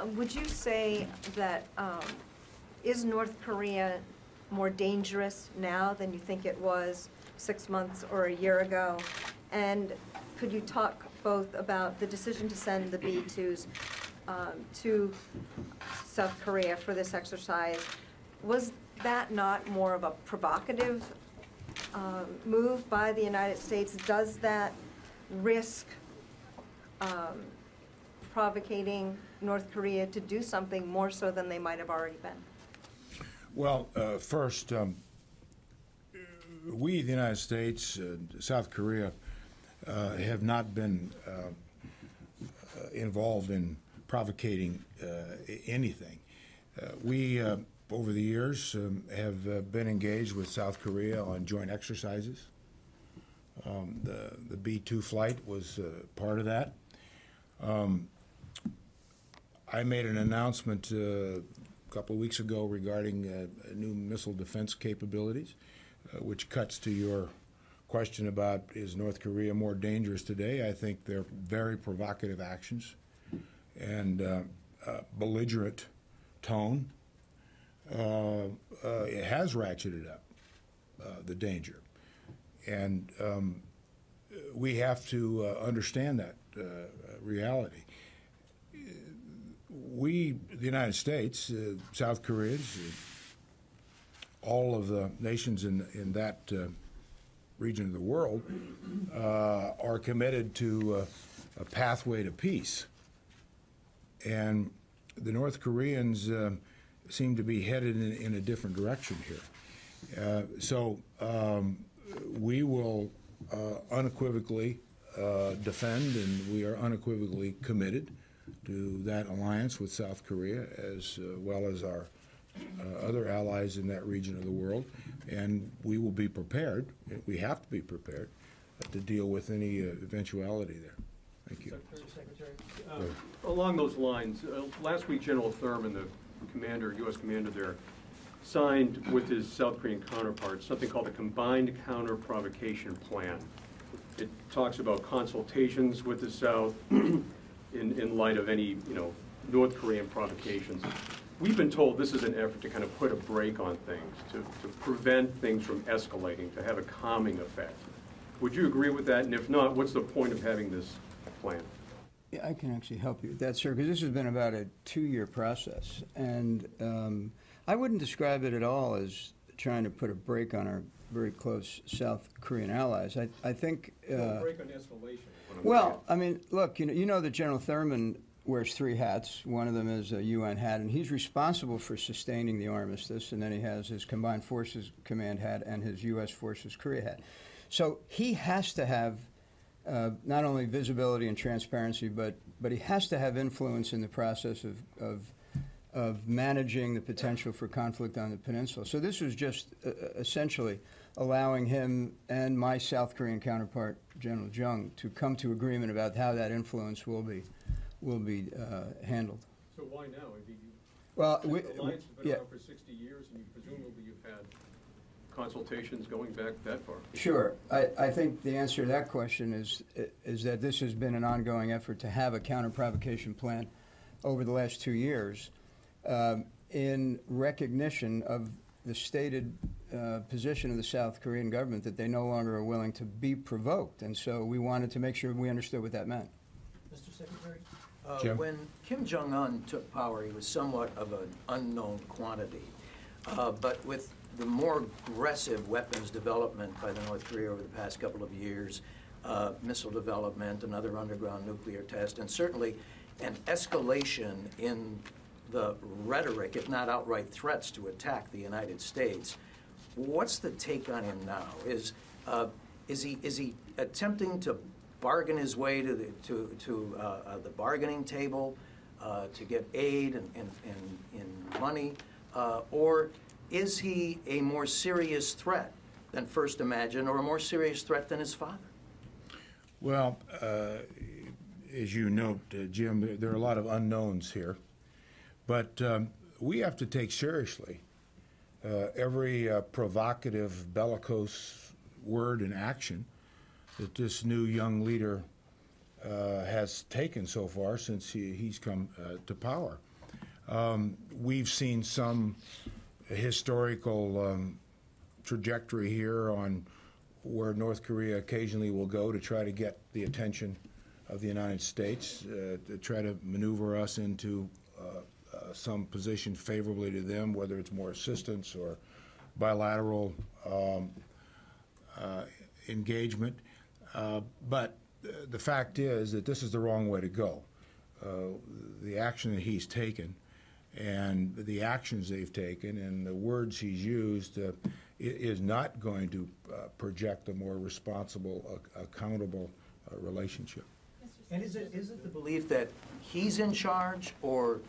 Would you say that is North Korea more dangerous now than you think it was 6 months or a year ago? And could you talk both about the decision to send the B-2s to South Korea for this exercise? Was that not more of a provocative move by the United States? Does that risk provocating North Korea to do something more so than they might have already been? Well, first, we, the United States, South Korea, have not been involved in provocating anything. We, over the years, have been engaged with South Korea on joint exercises. The B-2 flight was part of that. I made an announcement a couple of weeks ago regarding new missile defense capabilities, which cuts to your question about is North Korea more dangerous today. I think they're very provocative actions and belligerent tone. It has ratcheted up the danger. And we have to understand that reality. We, the United States, South Korea, all of the nations in that region of the world are committed to a pathway to peace. And the North Koreans seem to be headed in a different direction here. So we will unequivocally defend, and we are unequivocally committed to that alliance with South Korea, as well as our other allies in that region of the world. And we will be prepared, we have to be prepared, to deal with any eventuality there. Thank you. Secretary. Along those lines, last week General Thurman, the commander, U.S. commander there, signed with his South Korean counterparts something called the Combined Counter-Provocation Plan. It talks about consultations with the South in light of any, North Korean provocations. We've been told this is an effort to kind of put a brake on things, to prevent things from escalating, to have a calming effect. Would you agree with that? And if not, what's the point of having this plan? Yeah, I can actually help you with that, sir, because this has been about a 2-year process. And I wouldn't describe it at all as trying to put a brake on our very close South Korean allies. I think... a brake on escalation. Well, I mean, look, you know that General Thurman wears 3 hats. One of them is a UN hat, and he's responsible for sustaining the armistice, and then he has his Combined Forces Command hat and his U.S. Forces Korea hat. So he has to have not only visibility and transparency, but he has to have influence in the process of managing the potential for conflict on the peninsula. So this was just essentially allowing him and my South Korean counterpart, General Jong, to come to agreement about how that influence will be handled. So why now? Well, the alliance has been around for 60 years, and presumably you've had consultations going back that far. Sure. I think the answer to that question is that this has been an ongoing effort to have a counter-provocation plan over the last 2 years in recognition of the stated position of the South Korean government that they no longer are willing to be provoked. And so we wanted to make sure we understood what that meant. Mr. Secretary? Jim? When Kim Jong Un took power, he was somewhat of an unknown quantity. But with the more aggressive weapons development by the North Korea over the past couple of years, missile development, another underground nuclear test, and certainly an escalation in the rhetoric, if not outright threats, to attack the United States. What's the take on him now? Is he attempting to bargain his way to the bargaining table to get aid and money, or is he a more serious threat than first imagined, or a more serious threat than his father? Well, as you note, Jim, there are a lot of unknowns here. But we have to take seriously every provocative, bellicose word and action that this new young leader has taken so far since he's come to power. We've seen some historical trajectory here on where North Korea occasionally will go to try to get the attention of the United States, to try to maneuver us into some position favorably to them, whether it's more assistance or bilateral engagement. But the fact is that this is the wrong way to go. The action that he's taken and the actions they've taken and the words he's used is not going to project a more responsible, accountable relationship. And is it the belief that he's in charge, or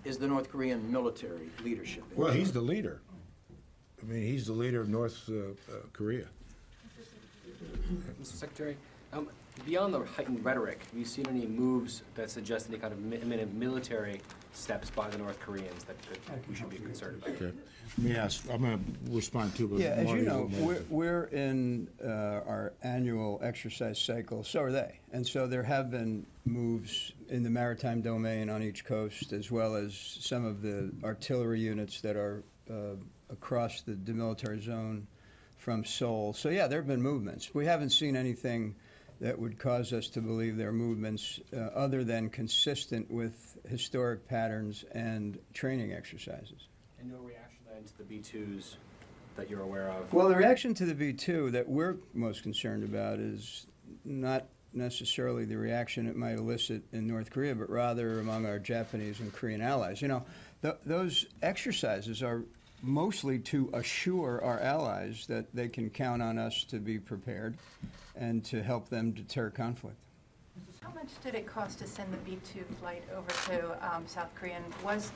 is the North Korean military leadership in Well, charge? he's the leader. I mean, he's the leader of North Korea. Mr. Secretary, beyond the heightened rhetoric, have you seen any moves that suggest any kind of imminent military steps by the North Koreans that we should be concerned about? Okay. Let me ask. I'm going to respond to. But Yeah, as Marty you know, will mention. we're in our annual exercise cycle. So are they, and so there have been moves in the maritime domain on each coast, as well as some of the artillery units that are across the demilitarized zone from Seoul. So yeah, there have been movements. We haven't seen anything that would cause us to believe there are movements other than consistent with historic patterns and training exercises. And no reaction then to the B-2s that you're aware of? Well, the reaction to the B-2 that we're most concerned about is not necessarily the reaction it might elicit in North Korea, but rather among our Japanese and Korean allies. You know, those exercises are mostly to assure our allies that they can count on us to be prepared and to help them deter conflict. How much did it cost to send the B-2 flight over to South Korea? And was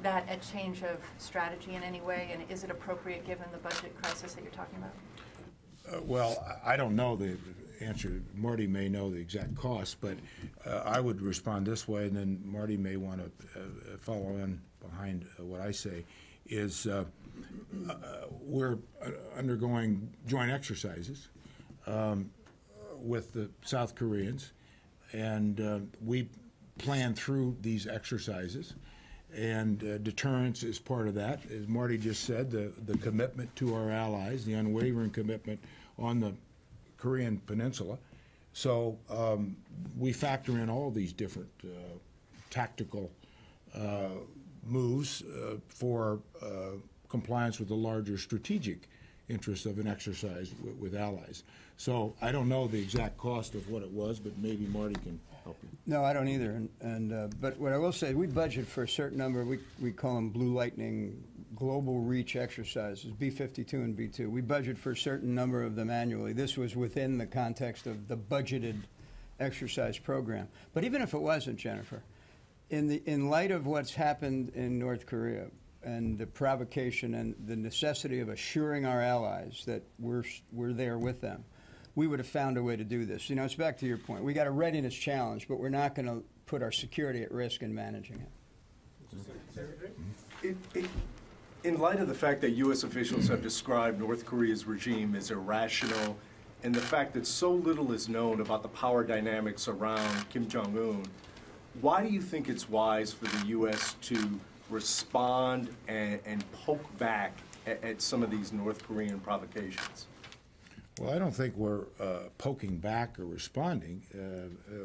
that a change of strategy in any way, and is it appropriate given the budget crisis that you're talking about? Well, I don't know the answer. Marty may know the exact cost, but I would respond this way, and then Marty may want to follow in behind what I say, is we're undergoing joint exercises with the South Koreans, and we plan through these exercises, and deterrence is part of that. As Marty just said, the commitment to our allies, the unwavering commitment on the Korean Peninsula. So we factor in all these different tactical moves for compliance with the larger strategic interests of an exercise with allies. So I don't know the exact cost of what it was, but maybe Marty can help you. No, I don't either. But what I will say, we budget for a certain number. We call them Blue Lightning Global Reach exercises, B-52 and B-2. We budget for a certain number of them annually. This was within the context of the budgeted exercise program. But even if it wasn't, Jennifer, in light of what's happened in North Korea and the provocation and the necessity of assuring our allies that we're there with them, we would have found a way to do this. You know, it's back to your point. We got a readiness challenge, but we're not going to put our security at risk in managing it. In light of the fact that U.S. officials have described North Korea's regime as irrational, and the fact that so little is known about the power dynamics around Kim Jong Un, why do you think it's wise for the U.S. to respond and poke back at some of these North Korean provocations? Well, I don't think we're poking back or responding.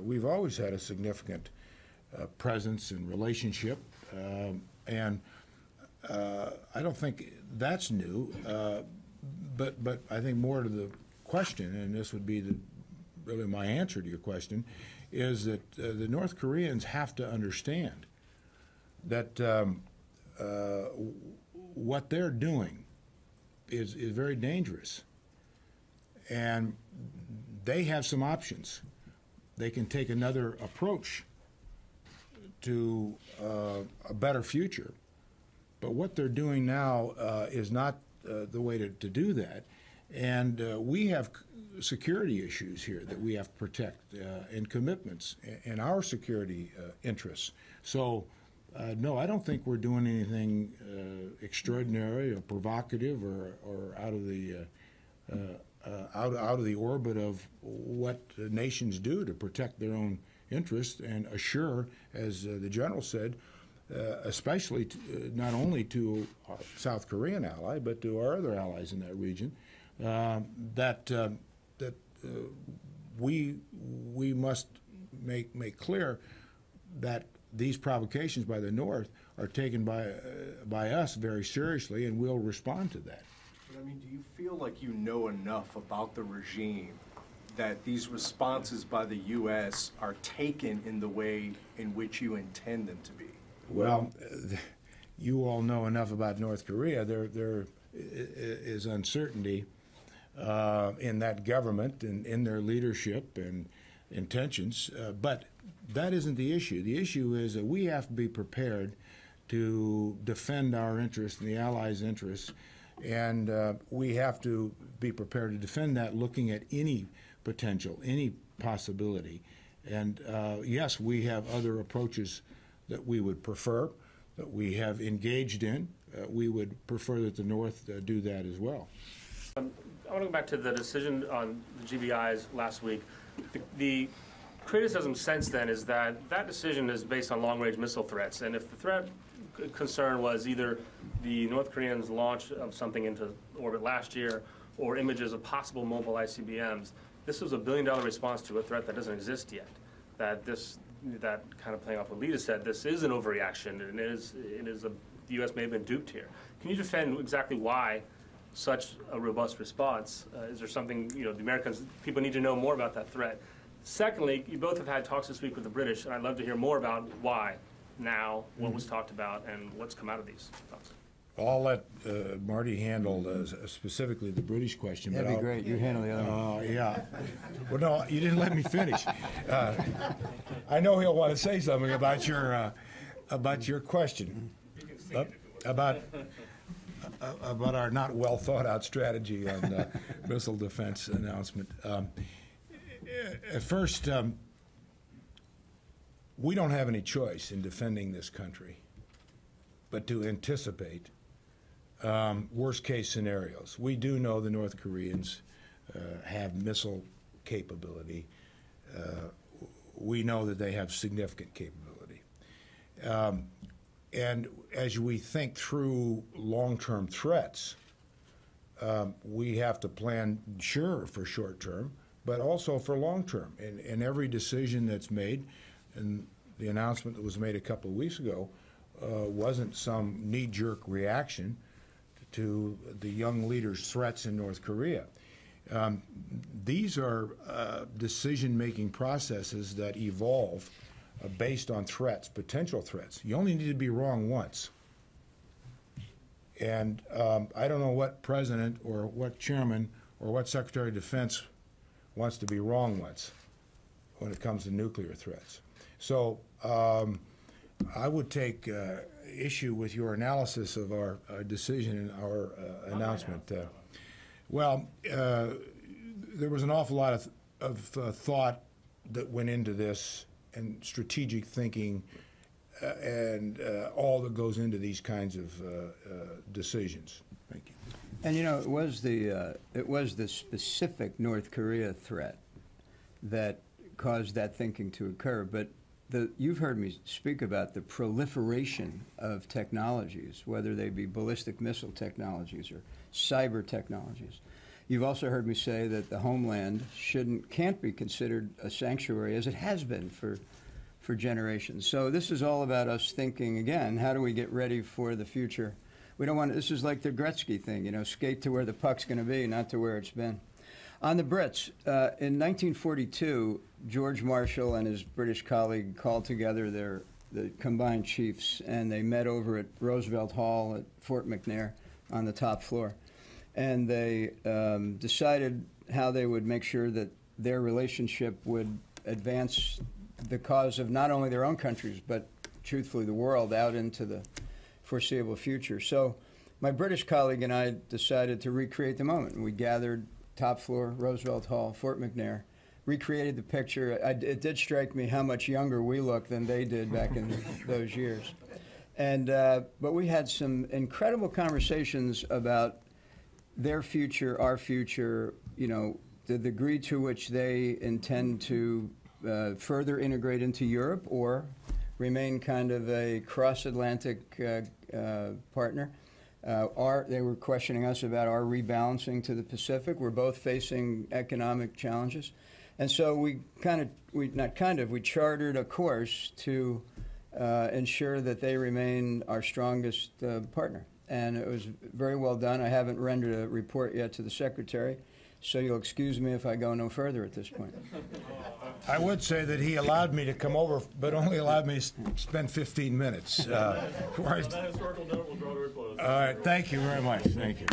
We've always had a significant presence and relationship, and I don't think that's new. But I think more to the question, and this would be really my answer to your question, is that the North Koreans have to understand that what they're doing is very dangerous. And they have some options. They can take another approach to a better future. But what they're doing now is not the way to do that. And we have security issues here that we have to protect and commitments and our security interests. So, no, I don't think we're doing anything extraordinary or provocative or out out of the orbit of what nations do to protect their own interests and assure, as the general said, especially not only to our South Korean ally, but to our other allies in that region, that we must make clear that these provocations by the North are taken by us very seriously, and we'll respond to that. But I mean, do you feel like you know enough about the regime that these responses by the U.S. are taken in the way in which you intend them to be? Well, you all know enough about North Korea. There is uncertainty in that government and in their leadership and intentions, but that isn't the issue. The issue is that we have to be prepared to defend our interests and the Allies' interests, and we have to be prepared to defend that looking at any potential, any possibility. And yes, we have other approaches that we would prefer, that we have engaged in. We would prefer that the North do that as well. I want to go back to the decision on the GBIs last week. The criticism since then is that that decision is based on long-range missile threats, and if the threat concern was either the North Koreans' launch of something into orbit last year or images of possible mobile ICBMs, this was a $1 billion response to a threat that doesn't exist yet. That kind of playing off what Lita said, this is an overreaction, and the U.S. may have been duped here. Can you defend exactly why such a robust response? Is there something, the Americans, people need to know more about that threat? Secondly, you both have had talks this week with the British, and I'd love to hear more about why now, what was talked about, and what's come out of these talks. I'll let Marty handle specifically the British question. That'd be great. You handle the other one. Yeah. Well, no, you didn't let me finish. I know he'll want to say something about your question about our not well thought out strategy on missile defense announcement. At first, we don't have any choice in defending this country but to anticipate worst-case scenarios. We do know the North Koreans have missile capability. We know that they have significant capability. And as we think through long-term threats, we have to plan, sure, for short-term, but also for long-term. And every decision that's made, and the announcement that was made a couple of weeks ago, wasn't some knee-jerk reaction to the young leaders' threats in North Korea. These are decision-making processes that evolve based on threats, potential threats. You only need to be wrong once. And I don't know what president or what chairman or what Secretary of Defense wants to be wrong once when it comes to nuclear threats. So I would take issue with your analysis of our decision and our announcement. Well, there was an awful lot of thought that went into this, and strategic thinking, and all that goes into these kinds of decisions. Thank you. And it was the specific North Korea threat that caused that thinking to occur. But you've heard me speak about the proliferation of technologies, whether they be ballistic missile technologies or cyber technologies. You've also heard me say that the homeland can't be considered a sanctuary, as it has been for generations. So this is all about us thinking, again, how do we get ready for the future? We don't want, this is like the Gretzky thing, skate to where the puck's going to be, not to where it's been. On the Brits, in 1942, George Marshall and his British colleague called together the combined chiefs, and they met over at Roosevelt Hall at Fort McNair on the top floor. And they decided how they would make sure that their relationship would advance the cause of not only their own countries, but truthfully the world out into the foreseeable future. So my British colleague and I decided to recreate the moment. We gathered top floor, Roosevelt Hall, Fort McNair, recreated the picture. It did strike me how much younger we looked than they did back in those years. And but we had some incredible conversations about their future, our future, the degree to which they intend to further integrate into Europe or remain kind of a cross-Atlantic partner. They were questioning us about our rebalancing to the Pacific. We're both facing economic challenges. And so we chartered a course to ensure that they remain our strongest partner. And it was very well done. I haven't rendered a report yet to the Secretary, so you'll excuse me if I go no further at this point. I would say that he allowed me to come over, but only allowed me to spend 15 minutes. On that historical note, we'll draw to a close. All right, thank you very much. Thank you.